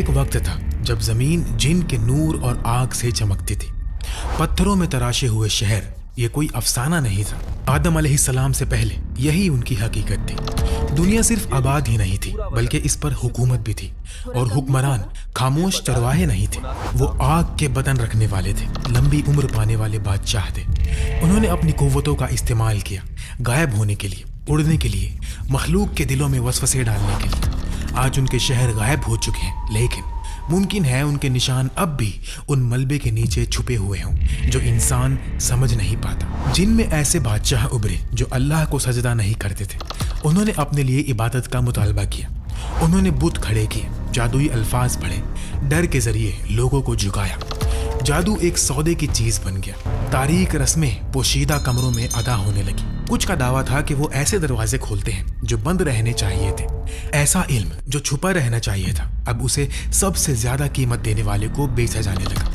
ایک وقت تھا جب زمین جن کے نور اور آگ سے چمکتی تھی۔ پتھروں میں تراشے ہوئے شہر یہ کوئی افسانہ نہیں تھا۔ آدم علیہ السلام سے پہلے یہی ان کی حقیقت تھی۔ دنیا صرف آباد ہی نہیں تھی بلکہ اس پر حکومت بھی تھی، اور حکمران خاموش چرواہے نہیں تھے، وہ آگ کے بدن رکھنے والے تھے، لمبی عمر پانے والے بادشاہ تھے۔ انہوں نے اپنی قوتوں کا استعمال کیا، غائب ہونے کے لیے، اڑنے کے لیے، مخلوق کے دلوں میں وسوسے ڈالنے کے لیے۔ آج ان کے شہر غائب ہو چکے ہیں، لیکن ممکن ہے ان کے نشان اب بھی ان ملبے کے نیچے چھپے ہوئے ہوں جو انسان سمجھ نہیں پاتا۔ جن میں ایسے بادشاہ ابھرے جو اللہ کو سجدہ نہیں کرتے تھے، انہوں نے اپنے لیے عبادت کا مطالبہ کیا، انہوں نے بت کھڑے کیے، جادوئی الفاظ پڑھے، ڈر کے ذریعے لوگوں کو جھکایا۔ جادو ایک سودے کی چیز بن گیا، تاریک رسمیں پوشیدہ کمروں میں ادا ہونے لگی۔ کچھ کا دعویٰ تھا کہ وہ ایسے دروازے کھولتے ہیں جو بند رہنے چاہیے تھے۔ ایسا علم جو چھپا رہنا چاہیے تھا اب اسے سب سے زیادہ قیمت دینے والے کو بیچا جانے لگا۔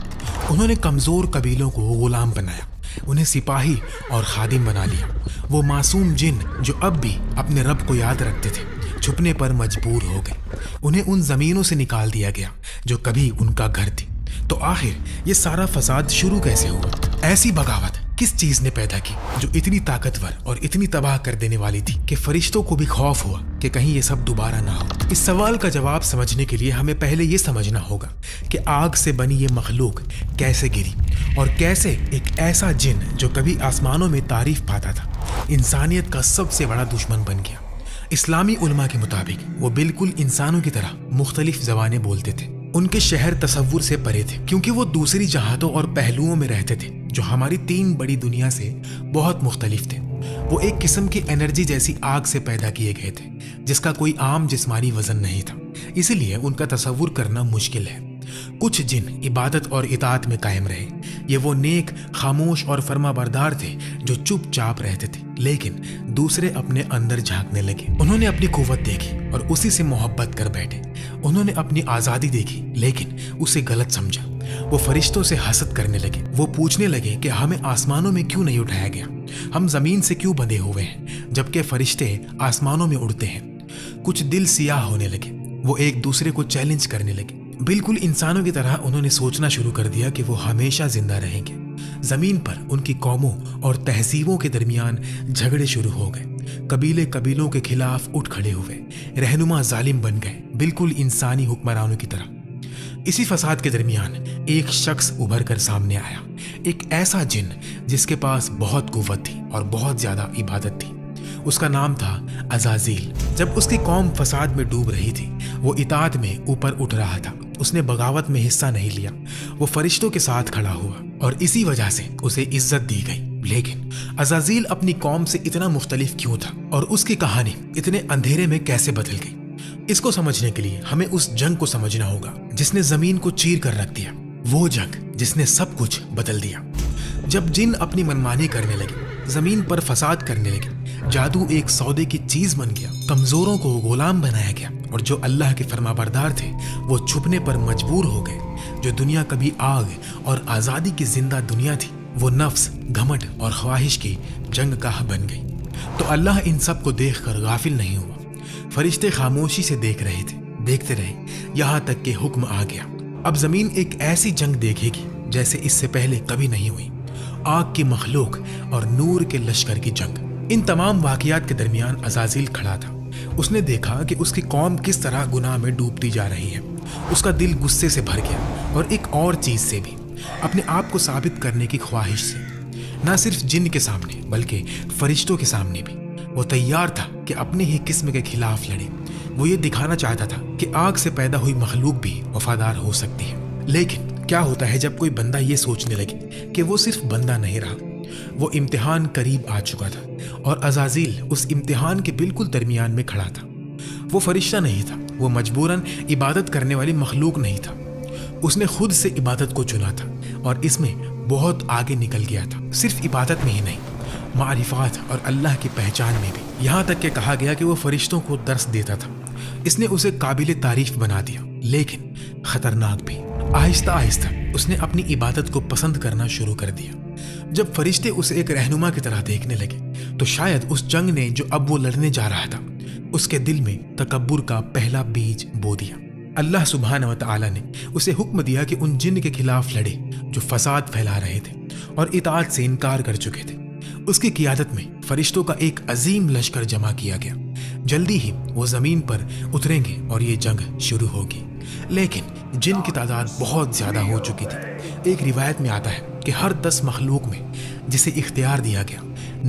انہوں نے کمزور قبیلوں کو غلام بنایا، انہیں سپاہی اور خادم بنا لیا۔ وہ معصوم جن جو اب بھی اپنے رب کو یاد رکھتے تھے چھپنے پر مجبور ہو گئے، انہیں ان زمینوں سے نکال دیا گیا جو کبھی ان کا گھر تھی۔ تو آخر یہ سارا فساد شروع کیسے ہوا؟ ایسی بغاوت کس چیز نے پیدا کی جو اتنی طاقتور اور اتنی تباہ کر دینے والی تھی کہ فرشتوں کو بھی خوف ہوا کہ کہیں یہ سب دوبارہ نہ ہو؟ اس سوال کا جواب سمجھنے کے لیے ہمیں پہلے یہ سمجھنا ہوگا کہ آگ سے بنی یہ مخلوق کیسے گری، اور کیسے ایک ایسا جن جو کبھی آسمانوں میں تعریف پاتا تھا انسانیت کا سب سے بڑا دشمن بن گیا۔ اسلامی علماء کے مطابق وہ بالکل انسانوں کی طرح مختلف زبانیں بولتے تھے۔ ان کے شہر تصور سے پرے تھے کیونکہ وہ دوسری جہاتوں اور پہلوؤں میں رہتے تھے جو ہماری 3 بڑی دنیا سے بہت مختلف تھے۔ وہ ایک قسم کی انرجی جیسی آگ سے پیدا کیے گئے تھے جس کا کوئی عام جسمانی وزن نہیں تھا، اسی لیے ان کا تصور کرنا مشکل ہے۔ کچھ جن عبادت اور اطاعت میں قائم رہے، یہ وہ نیک، خاموش اور فرما بردار تھے جو چپ چاپ رہتے تھے، لیکن دوسرے اپنے اندر جھانکنے لگے۔ انہوں نے اپنی قوت دیکھی اور اسی سے محبت کر بیٹھے۔ انہوں نے اپنی آزادی دیکھی لیکن اسے غلط سمجھا۔ وہ فرشتوں سے حسد کرنے لگے، وہ پوچھنے لگے کہ ہمیں آسمانوں میں کیوں نہیں اٹھایا گیا، ہم زمین سے کیوں بندھے ہوئے ہیں جبکہ فرشتے آسمانوں میں اڑتے ہیں۔ کچھ دل سیاہ ہونے لگے، وہ ایک دوسرے کو چیلنج کرنے لگے۔ بالکل انسانوں کی طرح انہوں نے سوچنا شروع کر دیا کہ وہ ہمیشہ زندہ رہیں گے۔ زمین پر ان کی قوموں اور تہذیبوں کے درمیان جھگڑے شروع ہو گئے، قبیلے قبیلوں کے خلاف اٹھ کھڑے ہوئے، رہنما ظالم بن گئے، بالکل انسانی حکمرانوں کی طرح۔ اسی فساد کے درمیان ایک شخص ابھر کر سامنے آیا، ایک ایسا جن جس کے پاس بہت قوت تھی اور بہت زیادہ عبادت تھی۔ اس کا نام تھا عزازیل۔ جب اس کی قوم فساد میں ڈوب رہی تھی، وہ اطاعت میں اوپر اٹھ رہا تھا، اس نے بغاوت میں حصہ نہیں لیا، وہ فرشتوں کے ساتھ کھڑا ہوا اور اسی وجہ سے اسے عزت دی گئی۔ لیکن عزازیل اپنی قوم سے اتنا مختلف کیوں تھا اور اس کی کہانی اتنے اندھیرے میں کیسے بدل گئی؟ اس کو سمجھنے کے لیے ہمیں اس جنگ کو سمجھنا ہوگا جس نے زمین کو چیر کر رکھ دیا، وہ جنگ جس نے سب کچھ بدل دیا۔ جب جن اپنی منمانی کرنے لگے، زمین پر فساد کرنے لگے، جادو ایک سودے کی چیز بن گیا، کمزوروں کو غلام بنایا گیا، اور جو اللہ کے فرما بردار تھے وہ چھپنے پر مجبور ہو گئے۔ جو دنیا کبھی آگ اور آزادی کی زندہ دنیا تھی، وہ نفس، گھمنڈ اور خواہش کی جنگ گاہ بن گئی۔ تو اللہ ان سب کو دیکھ کر غافل نہیں ہوا۔ فرشتے خاموشی سے دیکھ رہے تھے، دیکھتے رہے، یہاں تک کہ حکم آ گیا۔ اب زمین ایک ایسی جنگ دیکھے گی جیسے اس سے پہلے کبھی نہیں ہوئی، آگ کی مخلوق اور نور کے لشکر کی جنگ۔ ان تمام واقعات کے درمیان عزازیل کھڑا تھا۔ اس نے دیکھا کہ اس کی قوم کس طرح گناہ میں ڈوبتی جا رہی ہے۔ اس کا دل غصے سے بھر گیا، اور ایک اور چیز سے بھی، اپنے آپ کو ثابت کرنے کی خواہش سے۔ نہ صرف جن کے سامنے بلکہ فرشتوں کے سامنے بھی وہ تیار تھا کہ اپنی ہی قسم کے خلاف لڑے۔ وہ یہ دکھانا چاہتا تھا کہ آگ سے پیدا ہوئی مخلوق بھی وفادار ہو سکتی ہے۔ لیکن کیا ہوتا ہے جب کوئی بندہ یہ سوچنے لگے کہ وہ صرف بندہ نہیں رہا، وہ امتحان قریب آ چکا تھا، اور عزازیل اس امتحان کے بالکل درمیان میں کھڑا تھا۔ وہ فرشتہ نہیں تھا، وہ مجبوراً عبادت کرنے والی مخلوق نہیں تھا، اس نے خود سے عبادت کو چنا تھا، اور اس میں بہت آگے نکل گیا تھا۔ صرف عبادت میں ہی نہیں، معرفات اور اللہ کی پہچان میں بھی، یہاں تک کہ کہا گیا کہ وہ فرشتوں کو درس دیتا تھا۔ اس نے اسے قابل تعریف بنا دیا، لیکن خطرناک بھی۔ آہستہ آہستہ اس نے اپنی عبادت کو پسند کرنا شروع کر دیا۔ جب فرشتے اسے ایک رہنما کی طرح دیکھنے لگے تو شاید اس جنگ نے جو اب وہ لڑنے جا رہا تھا، اس کے دل میں تکبر کا پہلا بیج بو دیا۔ اللہ سبحانہ و تعالی نے اسے حکم دیا کہ ان جن کے خلاف لڑے جو فساد پھیلا رہے تھے اور اطاعت سے انکار کر چکے تھے۔ اس کی قیادت میں فرشتوں کا ایک عظیم لشکر جمع کیا گیا۔ جلدی ہی وہ زمین پر اتریں گے اور یہ جنگ شروع ہوگی، لیکن جن کی تعداد بہت زیادہ ہو چکی تھی۔ ایک روایت میں آتا ہے کہ ہر 10 مخلوق میں جسے اختیار دیا گیا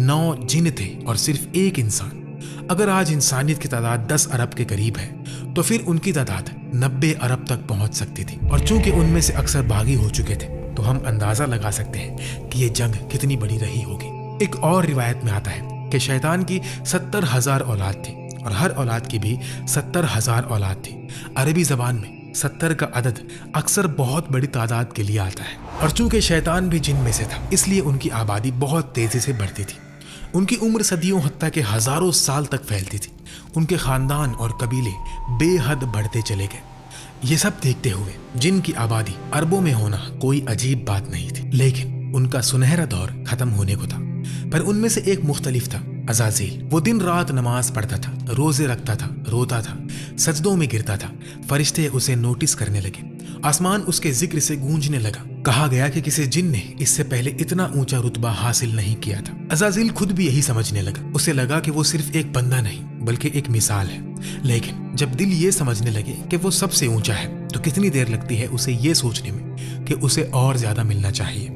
9 جن تھے اور صرف ایک انسان۔ اگر آج انسانیت کی تعداد 10 ارب کے قریب ہے تو پھر ان کی تعداد 90 ارب تک پہنچ سکتی تھی، اور چونکہ ان میں سے اکثر باغی ہو چکے تھے تو ہم اندازہ لگا سکتے ہیں کہ یہ جنگ کتنی بڑی رہی ہوگی۔ ایک اور روایت میں آتا ہے کہ شیطان کی 70,000 اولاد تھی اور ہر اولاد کی بھی 70,000 اولاد تھی۔ عربی زبان میں 70 کا عدد اکثر بہت بڑی تعداد کے لیے آتا ہے، اور چونکہ شیطان بھی جن میں سے تھا اس لیے ان کی آبادی بہت تیزی سے بڑھتی تھی۔ ان کی عمر صدیوں حتیٰ کہ ہزاروں سال تک پھیلتی تھی۔ ان کے خاندان اور قبیلے بے حد بڑھتے چلے گئے۔ یہ سب دیکھتے ہوئے جن کی آبادی اربوں میں ہونا کوئی عجیب بات نہیں تھی، لیکن ان کا سنہرا دور ختم ہونے کو تھا۔ پر ان میں سے ایک مختلف تھا، عزازیل۔ وہ دن رات نماز پڑھتا تھا، روزے رکھتا تھا، روتا تھا، سجدوں میں گرتا تھا۔ فرشتے اسے نوٹس کرنے لگے، آسمان اس کے ذکر سے گونجنے لگا۔ کہا گیا کہ کسی جن نے اس سے پہلے اتنا اونچا رتبہ حاصل نہیں کیا تھا۔ عزازیل خود بھی یہی سمجھنے لگا۔ اسے لگا کہ وہ صرف ایک بندہ نہیں بلکہ ایک مثال ہے، لیکن جب دل یہ سمجھنے لگے کہ وہ سب سے اونچا ہے تو کتنی دیر لگتی ہے اسے یہ سوچنے میں کہ اسے اور زیادہ ملنا چاہیے۔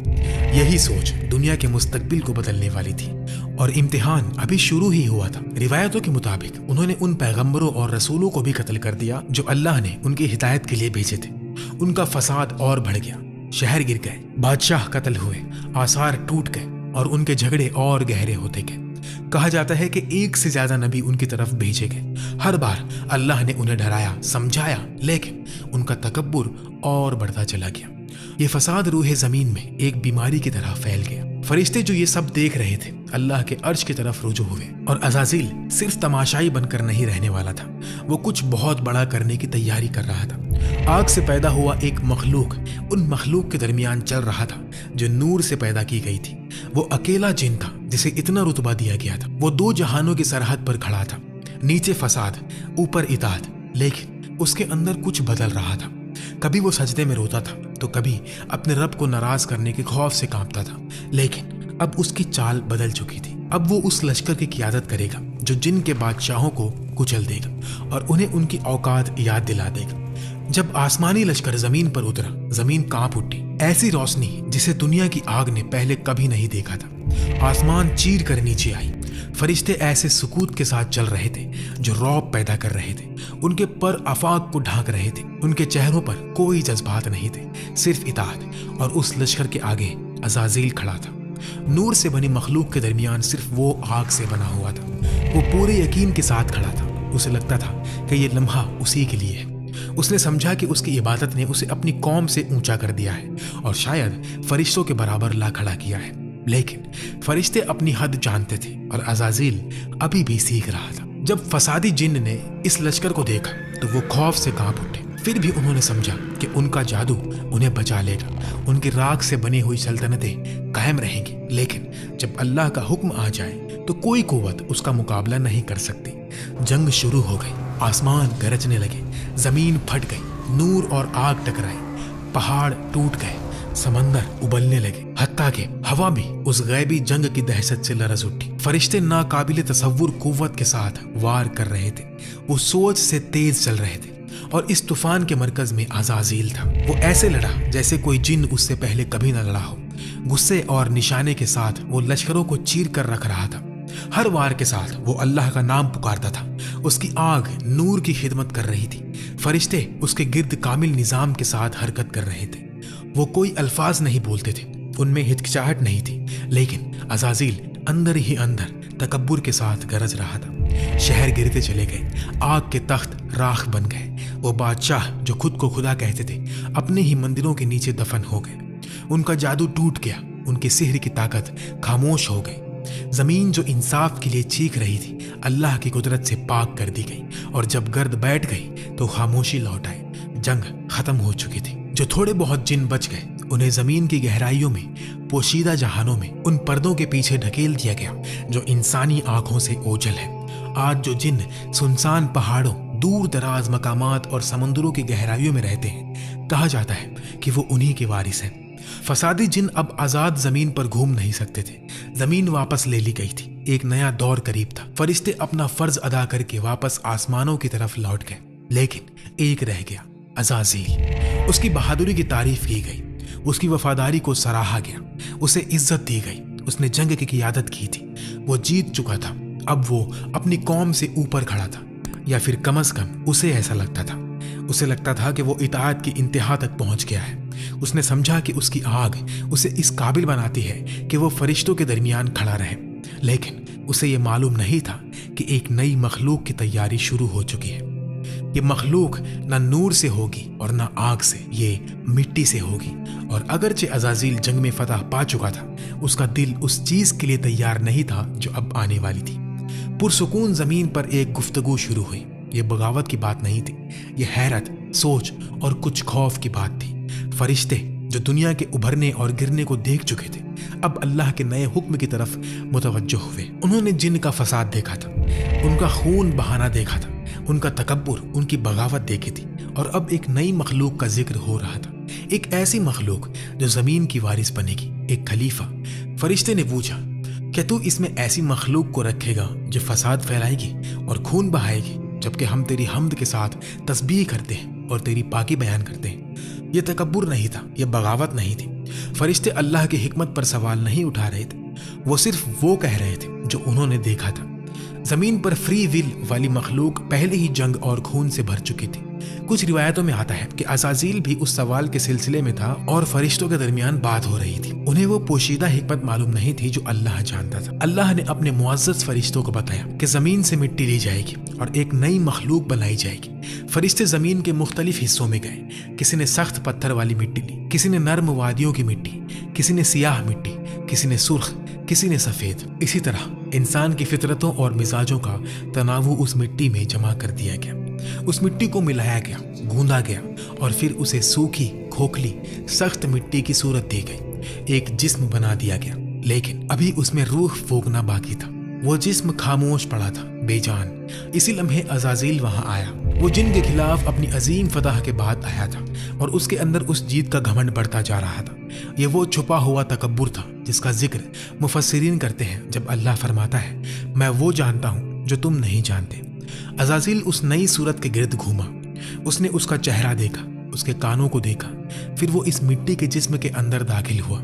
یہی سوچ دنیا کے مستقبل کو بدلنے والی تھی، اور امتحان ابھی شروع ہی ہوا تھا۔ روایتوں کے مطابق انہوں نے ان پیغمبروں اور رسولوں کو بھی قتل کر دیا جو اللہ نے ان کی ہدایت کے لیے بھیجے تھے۔ ان کا فساد اور بڑھ گیا، شہر گر گئے، بادشاہ قتل ہوئے، آثار ٹوٹ گئے اور ان کے جھگڑے اور گہرے ہوتے گئے۔ کہا جاتا ہے کہ 1 سے زیادہ نبی ان کی طرف بھیجے گئے۔ ہر بار اللہ نے انہیں ڈرایا، سمجھایا، لیکن ان کا تکبر اور بڑھتا چلا گیا۔ یہ فساد روح زمین میں ایک بیماری کی طرح پھیل گیا۔ فرشتے جو یہ سب دیکھ رہے تھے اللہ کے عرش کی طرف رجوع ہوئے، اور عزازیل صرف تماشائی بن کر نہیں رہنے والا تھا، وہ کچھ بہت بڑا کرنے کی تیاری کر رہا تھا۔ آگ سے پیدا ہوا ایک مخلوق ان مخلوق کے درمیان چل رہا تھا جو نور سے پیدا کی گئی تھی۔ وہ اکیلا جن تھا جسے اتنا رتبہ دیا گیا تھا۔ وہ 2 جہانوں کی سرحد پر کھڑا تھا، نیچے فساد، اوپر اطاعت، لیکن اس کے اندر کچھ بدل رہا تھا۔ کبھی وہ سجدے میں روتا تھا تو کبھی اپنے رب کو ناراض کرنے کے خوف سے کانپتا تھا، لیکن اب اس کی چال بدل چکی تھی۔ اب وہ اس لشکر کی قیادت کرے گا جو جن کے بادشاہوں کو کچل دے گا اور انہیں ان کی اوقات یاد دلا دے گا۔ جب آسمانی لشکر زمین پر اترا، زمین کانپ اٹھی۔ ایسی روشنی جسے دنیا کی آگ نے پہلے کبھی نہیں دیکھا تھا۔ آسمان چیر کر نیچے آئی۔ فرشتے ایسے سکوت کے ساتھ چل رہے تھے جو رعب پیدا کر رہے تھے۔ ان کے پر آفاق کو ڈھانک رہے تھے۔ ان کے چہروں پر کوئی جذبات نہیں تھے، صرف اطاعت۔ اور اس لشکر کے آگے عزازیل کھڑا تھا۔ نور سے بنی مخلوق کے درمیان صرف وہ آگ سے بنا ہوا تھا۔ وہ پورے یقین کے ساتھ کھڑا تھا۔ اسے لگتا تھا کہ یہ لمحہ اسی کے لیے ہے۔ اس نے سمجھا کہ اس کی عبادت نے اسے اپنی قوم سے اونچا کر دیا ہے اور شاید فرشتوں کے برابر لا کھڑا کیا ہے، لیکن فرشتے اپنی حد جانتے تھے اور عزازیل ابھی بھی سیکھ رہا تھا۔ جب فسادی جن نے اس لشکر کو دیکھا تو وہ خوف سے کانپ اٹھے۔ پھر بھی انہوں نے سمجھا کہ ان کا جادو انہیں بچا لے گا، ان کی راکھ سے بنی ہوئی سلطنتیں قائم رہیں گی، لیکن جب اللہ کا حکم آ جائے تو کوئی قوت اس کا مقابلہ نہیں کر سکتی۔ جنگ شروع ہو گئی، آسمان گرجنے لگے، زمین پھٹ گئی، نور اور آگ ٹکرائی، پہاڑ ٹوٹ گئے، سمندر ابلنے لگے، حتیٰ کہ ہوا بھی اس غیبی جنگ کی دہشت سے لرز اٹھی۔ فرشتے ناقابل تصور قوت کے ساتھ وار کر رہے تھے، وہ سوچ سے تیز چل رہے تھے، اور اس طوفان کے مرکز میں عزازیل تھا۔ وہ ایسے لڑا جیسے کوئی جن اس سے پہلے کبھی نہ لڑا ہو۔ غصے اور نشانے کے ساتھ وہ لشکروں کو چیر کر رکھ رہا تھا۔ ہر وار کے ساتھ وہ اللہ کا نام پکارتا تھا۔ اس کی آگ نور کی خدمت کر رہی تھی، فرشتے اس کے گرد کامل نظام کے ساتھ حرکت کر رہے تھے۔ وہ کوئی الفاظ نہیں بولتے تھے، ان میں ہچکچاہٹ نہیں تھی، لیکن عزازیل اندر ہی اندر تکبر کے ساتھ گرج رہا تھا۔ شہر گرتے چلے گئے، آگ کے تخت راکھ بن گئے۔ وہ بادشاہ جو خود کو خدا کہتے تھے اپنے ہی مندروں کے نیچے دفن ہو گئے۔ ان کا جادو ٹوٹ گیا، ان کی سحر کی طاقت خاموش ہو گئی۔ زمین جو انصاف کے لیے چیخ رہی تھی اللہ کی قدرت سے پاک کر دی گئی، اور جب گرد بیٹھ گئی تو خاموشی لوٹ آئی۔ جنگ ختم ہو چکی تھی۔ جو تھوڑے بہت جن بچ گئے انہیں زمین کی گہرائیوں میں پوشیدہ جہانوں میں ان پردوں کے پیچھے ڈھکیل دیا گیا جو انسانی آنکھوں سے اوجھل ہے۔ آج جو جن سنسان پہاڑوں، دور دراز مقامات اور سمندروں کی گہرائیوں میں رہتے ہیں، کہا جاتا ہے کہ وہ انہی کے وارث ہیں۔ فسادی جن اب آزاد زمین پر گھوم نہیں سکتے تھے، زمین واپس لے لی گئی تھی، ایک نیا دور قریب تھا۔ فرشتے اپنا فرض ادا کر کے واپس آسمانوں کی طرف لوٹ گئے، لیکن ایک رہ گیا، عزازیل۔ اس کی بہادری کی تعریف کی گئی، اس کی وفاداری کو سراہا گیا، اسے عزت دی گئی۔ اس نے جنگ کی قیادت کی تھی، وہ جیت چکا تھا، اب وہ اپنی قوم سے اوپر کھڑا تھا، یا پھر کم از کم اسے ایسا لگتا تھا۔ اسے لگتا تھا کہ وہ اطاعت کی انتہا تک پہنچ گیا ہے۔ اس نے سمجھا کہ اس کی آگ اسے اس قابل بناتی ہے کہ وہ فرشتوں کے درمیان کھڑا رہے، لیکن اسے یہ معلوم نہیں تھا کہ ایک نئی مخلوق کی تیاری شروع ہو چکی ہے۔ یہ مخلوق نہ نور سے ہوگی اور نہ آگ سے، یہ مٹی سے ہوگی۔ اور اگرچہ عزازیل جنگ میں فتح پا چکا تھا، اس کا دل اس چیز کے لیے تیار نہیں تھا جو اب آنے والی تھی۔ پرسکون زمین پر ایک گفتگو شروع ہوئی۔ یہ بغاوت کی بات نہیں تھی، یہ حیرت، سوچ اور کچھ خوف کی بات تھی۔ فرشتے جو دنیا کے ابھرنے اور گرنے کو دیکھ چکے تھے، اب اللہ کے نئے حکم کی طرف متوجہ ہوئے۔ انہوں نے جن کا فساد دیکھا تھا، ان کا خون بہانا دیکھا تھا، ان کا تکبر، ان کی بغاوت دیکھی تھی، اور اب ایک نئی مخلوق کا ذکر ہو رہا تھا، ایک ایسی مخلوق جو زمین کی وارث بنے گی، ایک خلیفہ۔ فرشتے نے پوچھا، کیا تو اس میں ایسی مخلوق کو رکھے گا جو فساد پھیلائے گی اور خون بہائے گی، جبکہ ہم تیری حمد کے ساتھ تسبیح کرتے ہیں اور تیری پاکی بیان کرتے ہیں؟ یہ تکبر نہیں تھا، یہ بغاوت نہیں تھی۔ فرشتے اللہ کی حکمت پر سوال نہیں اٹھا رہے تھے، وہ صرف وہ کہہ رہے تھے جو انہوں نے دیکھا تھا۔ زمین پر فری ول والی مخلوق پہلے ہی جنگ اور خون سے بھر چکی تھی۔ کچھ روایتوں میں آتا ہے کہ عزازیل بھی اس سوال کے سلسلے میں تھا اور فرشتوں کے درمیان بات ہو رہی تھی۔ انہیں وہ پوشیدہ حکمت معلوم نہیں تھی جو اللہ جانتا تھا۔ اللہ نے اپنے معزز فرشتوں کو بتایا کہ زمین سے مٹی لی جائے گی اور ایک نئی مخلوق بنائی جائے گی۔ فرشتے زمین کے مختلف حصوں میں گئے، کسی نے سخت پتھر والی مٹی لی، کسی نے نرم وادیوں کی مٹی، کسی نے سیاہ مٹی، کسی نے سرخ، کسی نے سفید۔ اسی طرح انسان کی فطرتوں اور مزاجوں کا تنوع اس مٹی میں جمع کر دیا گیا۔ اس مٹی کو ملایا گیا، گوندا گیا، اور پھر اسے سوکھی، کھوکھلی، سخت مٹی کی صورت دی گئی، ایک جسم بنا دیا گیا۔ لیکن ابھی اس میں روح پھونکنا باقی تھا۔ وہ جسم خاموش پڑا تھا، بے جان۔ اسی لمحے عزازیل وہاں آیا۔ وہ جن کے خلاف اپنی عظیم فتح کے بعد آیا تھا، اور اس کے اندر اس جیت کا گھمنڈ بڑھتا جا رہا تھا۔ یہ وہ چھپا ہوا تکبر تھا جس کا ذکر مفسرین کرتے ہیں جب اللہ فرماتا ہے، میں وہ جانتا ہوں جو تم نہیں جانتے۔ عزازیل اس نئی صورت کے گرد گھوما، اس نے اس کا چہرہ دیکھا، اس کے کانوں کو دیکھا، پھر وہ اس مٹی کے جسم کے اندر داخل ہوا۔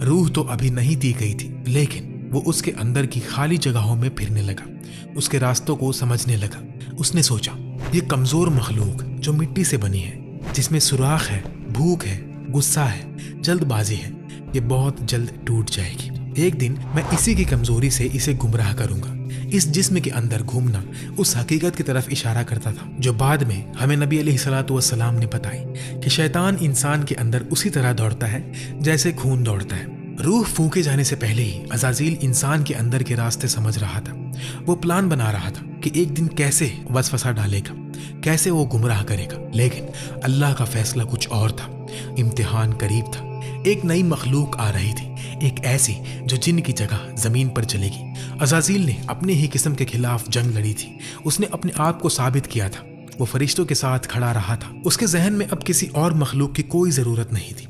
روح تو ابھی نہیں دی گئی تھی، لیکن وہ اس کے اندر کی خالی جگہوں میں پھرنے لگا، اس کے راستوں کو سمجھنے لگا۔ اس نے سوچا، یہ کمزور مخلوق جو مٹی سے بنی ہے، جس میں سوراخ ہے، بھوک ہے، غصہ ہے، جلد بازی ہے، یہ بہت جلد ٹوٹ جائے گی۔ ایک دن میں اسی کی کمزوری سے اسے گمراہ کروں گا۔ اس جسم کے اندر گھومنا اس حقیقت کی طرف اشارہ کرتا تھا جو بعد میں ہمیں نبی علیہ الصلوۃ والسلام نے بتائی کہ شیطان انسان کے اندر اسی طرح دوڑتا ہے جیسے خون دوڑتا ہے۔ روح پھونکے جانے سے پہلے ہی عزازیل انسان کے اندر کے راستے سمجھ رہا تھا۔ وہ پلان بنا رہا تھا کہ ایک دن کیسے وسوسہ ڈالے گا، کیسے وہ گمراہ کرے گا، لیکن اللہ کا فیصلہ کچھ اور تھا۔ امتحان قریب تھا۔ ایک نئی مخلوق آ رہی تھی، ایک ایسی جو جن کی جگہ زمین پر چلے گی۔ عزازیل نے اپنے ہی قسم کے خلاف جنگ لڑی تھی، اس نے اپنے آپ کو ثابت کیا تھا، وہ فرشتوں کے ساتھ کھڑا رہا تھا۔ اس کے ذہن میں اب کسی اور مخلوق کی کوئی ضرورت نہیں تھی،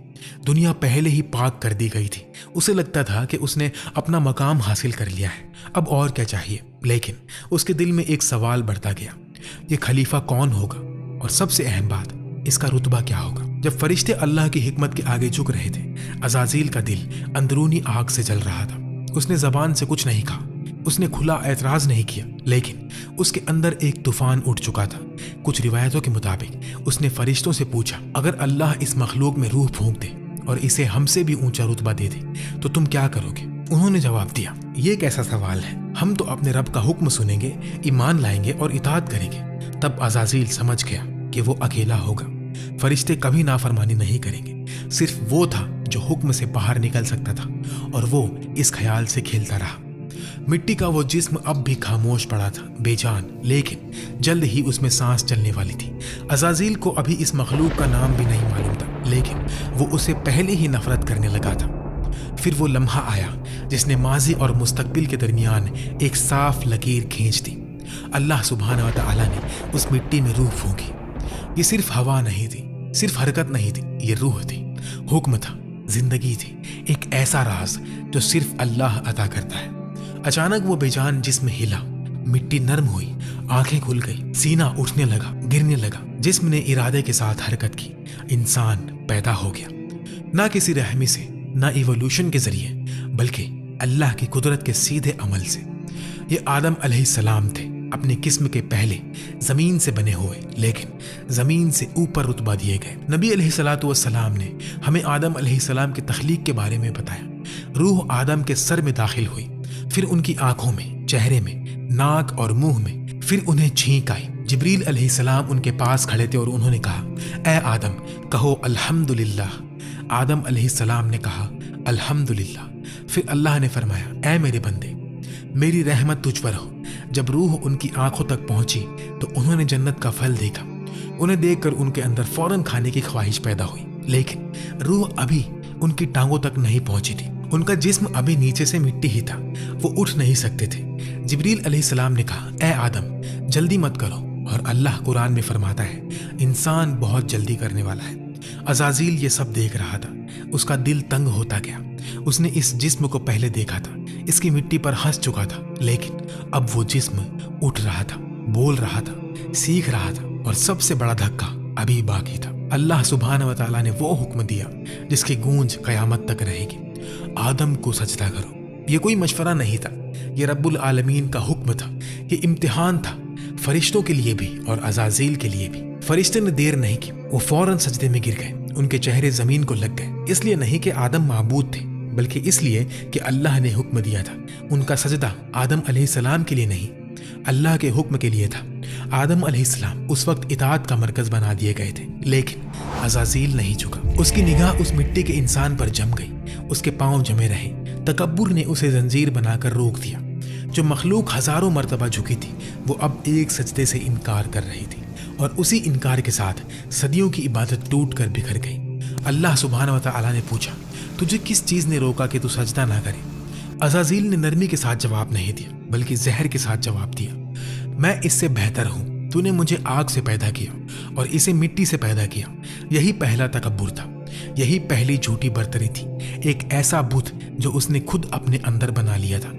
دنیا پہلے ہی پاک کر دی گئی تھی۔ اسے لگتا تھا کہ اس نے اپنا مقام حاصل کر لیا ہے، اب اور کیا چاہیے۔ لیکن اس کے دل میں ایک سوال بڑھتا گیا، یہ خلیفہ کون ہوگا، اور سب سے اہم بات، اس کا رتبہ کیا ہوگا۔ جب فرشتے اللہ کی حکمت کے آگے جھک رہے تھے، عزازیل کا دل اندرونی آگ سے جل رہا تھا۔ اس نے زبان سے کچھ نہیں کہا، اس نے کھلا اعتراض نہیں کیا، لیکن اس کے اندر ایک طوفان اٹھ چکا تھا۔ کچھ روایتوں کے مطابق اس نے فرشتوں سے پوچھا، اگر اللہ اس مخلوق میں روح پھونک دے اور اسے ہم سے بھی اونچا رتبہ دے دے تو تم کیا کرو گے؟ انہوں نے جواب دیا، یہ کیسا سوال ہے، ہم تو اپنے رب کا حکم سنیں گے، ایمان لائیں گے اور اطاعت کریں گے۔ تب عزازیل سمجھ گیا کہ وہ اکیلا ہوگا، فرشتے کبھی نافرمانی نہیں کریں گے، صرف وہ تھا جو حکم سے باہر نکل سکتا تھا، اور وہ اس خیال سے کھیلتا رہا۔ مٹی کا وہ جسم اب بھی خاموش پڑا تھا، بے جان، لیکن جلد ہی اس میں سانس چلنے والی تھی۔ عزازیل کو ابھی اس مخلوق کا نام بھی نہیں معلوم تھا، لیکن وہ اسے پہلے ہی نفرت کرنے لگا تھا۔ پھر وہ لمحہ آیا جس نے ماضی اور مستقبل کے درمیان ایک صاف لکیر کھینچ دی۔ اللہ سبحانہ و تعالیٰ نے اس مٹی میں روح پھونکی۔ یہ صرف ہوا نہیں تھی، صرف حرکت نہیں تھی، یہ روح تھی، حکم تھا، زندگی تھی، ایک ایسا راز جو صرف اللہ عطا کرتا ہے۔ اچانک وہ بے جان جسم ہلا، مٹی نرم ہوئی، آنکھیں کھل گئی، سینہ اٹھنے لگا، گرنے لگا، جسم نے ارادے کے ساتھ حرکت کی، انسان پیدا ہو گیا، نہ کسی رحمی سے، نہ ایوولوشن کے ذریعے، بلکہ اللہ کی قدرت کے سیدھے عمل سے۔ یہ آدم علیہ السلام تھے، اپنے قسم کے پہلے، زمین سے بنے ہوئے، لیکن زمین سے اوپر رتبہ دیے گئے۔ نبی علیہ الصلوۃ والسلام نے ہمیں آدم علیہ السلام کی تخلیق کے بارے میں بتایا۔ روح آدم کے سر میں داخل ہوئی، پھر ان کی آنکھوں میں، چہرے میں، ناک اور منہ میں، پھر انہیں چھینک آئی۔ جبریل علیہ السلام ان کے پاس کھڑے تھے اور انہوں نے کہا، اے آدم کہو الحمدللہ۔ آدم علیہ السلام نے کہا الحمدللہ۔ پھر اللہ نے فرمایا، اے میرے بندے، میری رحمت تجھ پر ہو۔ جب روح ان کی آنکھوں تک پہنچی تو انہوں نے جنت کا پھل دیکھا۔ انہیں دیکھ کر ان کے اندر فوراً کھانے کی خواہش پیدا ہوئی، لیکن روح ابھی ان کی ٹانگوں تک نہیں پہنچی تھی، ان کا جسم ابھی نیچے سے مٹی ہی تھا، وہ اٹھ نہیں سکتے تھے۔ جبریل علیہ السلام نے کہا، اے آدم جلدی مت کرو، اور اللہ قرآن میں فرماتا ہے انسان بہت جلدی کرنے والا ہے۔ عزازیل یہ سب دیکھ رہا تھا، اس کا دل تنگ ہوتا گیا۔ اس نے اس جسم کو پہلے دیکھا تھا، اس کی مٹی پر ہنس چکا تھا، لیکن اب وہ جسم اٹھ رہا تھا، بول رہا تھا، سیکھ رہا تھا، اور سب سے بڑا دھکا ابھی باقی تھا۔ اللہ سبحانہ و تعالیٰ نے وہ حکم دیا جس کی گونج قیامت تک رہے گی، آدم کو سجدہ کرو۔ یہ کوئی مشورہ نہیں تھا، یہ رب العالمین کا حکم تھا، یہ امتحان تھا، فرشتوں کے لیے بھی اور عزازیل کے لیے بھی۔ فرشتے نے دیر نہیں کی، وہ فوراً سجدے میں گر گئے، ان کے چہرے زمین کو لگ گئے، اس لیے نہیں کہ آدم معبود تھے، بلکہ اس لیے کہ اللہ نے حکم دیا تھا۔ ان کا سجدہ آدم علیہ السلام کے لیے نہیں، اللہ کے حکم کے لیے تھا۔ آدم علیہ السلام اس وقت اطاعت کا مرکز بنا دیے گئے تھے، لیکن عزازیل نہیں جھکا۔ اس کی نگاہ اس مٹی کے انسان پر جم گئی، اس کے پاؤں جمے رہے۔ تکبر نے اسے زنجیر بنا کر روک دیا۔ جو مخلوق ہزاروں مرتبہ جھکی تھی، وہ اب ایک سجدے سے انکار کر رہی تھی، اور اسی انکار کے ساتھ صدیوں کی عبادت ٹوٹ کر بکھر گئی۔ اللہ سبحانہ و تعالیٰ نے پوچھا، تجھے کس چیز نے روکا کہ تو سجدہ نہ کرے؟ عزازیل نے نرمی کے ساتھ جواب نہیں دیا، بلکہ زہر کے ساتھ جواب دیا، میں اس سے بہتر ہوں، تو نے مجھے آگ سے پیدا کیا اور اسے مٹی سے پیدا کیا۔ یہی پہلا تکبر تھا، یہی پہلی جھوٹی برتری تھی، ایک ایسا بت جو اس نے خود اپنے اندر بنا لیا تھا۔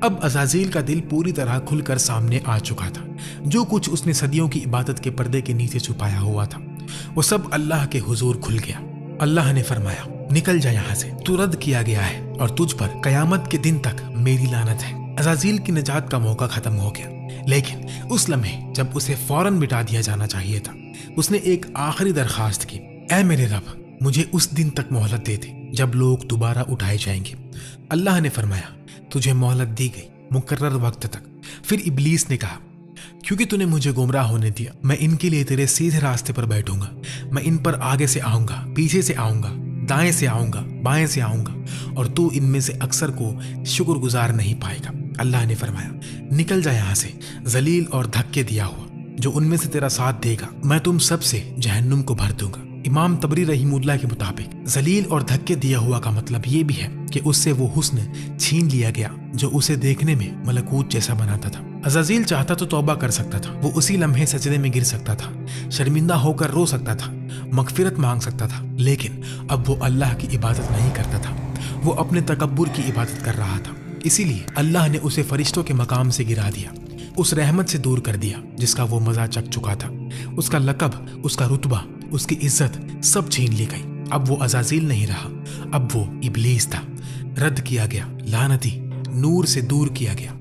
اب عزازیل کا دل پوری طرح کھل کر سامنے آ چکا تھا۔ جو کچھ اس نے صدیوں کی عبادت کے پردے کے نیچے چھپایا ہوا تھا، وہ سب اللہ کے حضور کھل گیا۔ اللہ نے فرمایا، نکل جا یہاں سے، تو رد کیا گیا ہے اور تجھ پر قیامت کے دن تک میری لعنت ہے۔ عزازیل کی نجات کا موقع ختم ہو گیا، لیکن اس لمحے جب اسے فوراً مٹا دیا جانا چاہیے تھا، اس نے ایک آخری درخواست کی، اے میرے رب مجھے اس دن تک مہلت دے دے جب لوگ دوبارہ اٹھائے جائیں گے۔ اللہ نے فرمایا، تجھے مہلت دی گئی مقرر وقت تک۔ پھر ابلیس نے کہا، کیونکہ تو نے مجھے گمراہ ہونے دیا، میں ان کے لیے تیرے سیدھے راستے پر بیٹھوں گا، میں ان پر آگے سے آؤں گا، پیچھے سے آؤں گا، دائیں سے آؤں گا، بائیں سے آؤں گا، اور تو ان میں سے اکثر کو شکر گزار نہیں پائے گا۔ اللہ نے فرمایا، نکل جا یہاں سے، ذلیل اور دھکے دیا ہوا، جو ان میں سے تیرا ساتھ دے گا میں تم سب سے جہنم کو بھر دوں گا۔ امام طبری رحمہ اللہ کے مطابق ذلیل اور دھکے دیا ہوا کا مطلب یہ بھی ہے کہ اس سے وہ حسن چھین لیا گیا جو اسے دیکھنے میں ملکوت جیسا بناتا تھا۔ عزازیل چاہتا تو توبہ کر سکتا تھا، وہ اسی لمحے سجدے میں گر سکتا تھا، شرمندہ ہو کر رو سکتا تھا، مغفرت مانگ سکتا تھا، لیکن اب وہ اللہ کی عبادت نہیں کرتا تھا، وہ اپنے تکبر کی عبادت کر رہا تھا۔ اسی لیے اللہ نے اسے فرشتوں کے مقام سے گرا دیا، اس رحمت سے دور کر دیا جس کا وہ مزہ چکھ چکا تھا۔ اس کا لقب، اس کا رتبہ، اس کی عزت سب چھین لی گئی۔ اب وہ عزازیل نہیں رہا، اب وہ ابلیس تھا، رد کیا گیا، لعنتی، نور سے دور کیا گیا۔